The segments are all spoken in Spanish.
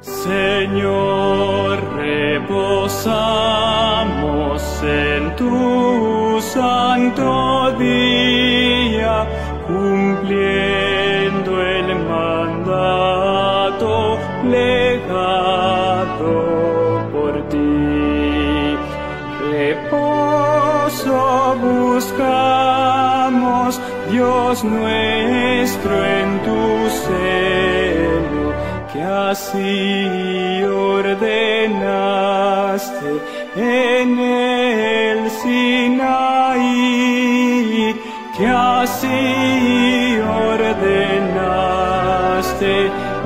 Señor, reposamos en tu santo día, cumpliendo el mandato legado por ti. Reposo buscamos, Dios nuestro, en tu seno, que así ordenaste en el Sinaí, que así ordenaste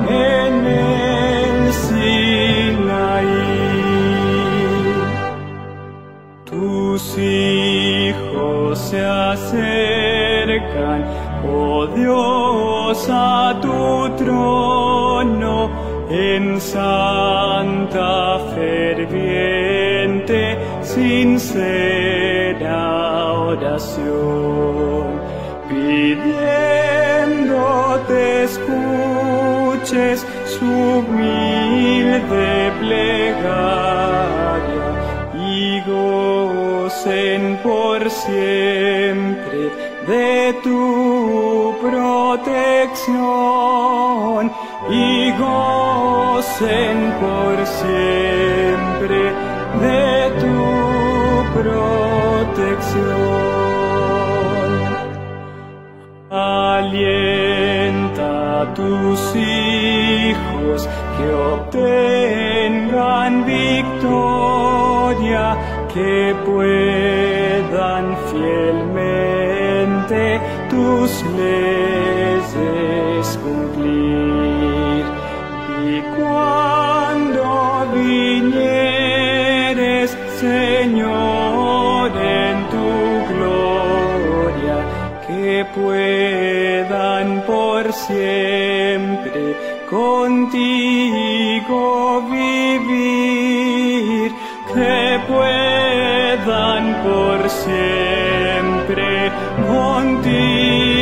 en el Sinaí. Tus hijos se acercan, oh Dios, a tu trono, en santa, ferviente, sincera oración, pidiéndote escuches su humilde plegaria y gocen por siempre de tu protección, y gocen por siempre de tu protección. Alienta a tus hijos que obtengan victoria, que puedan fielmente tus leyes cumplir. Y cuando vinieres, Señor, en tu gloria, que puedan por siempre contigo vivir, que puedan por siempre contigo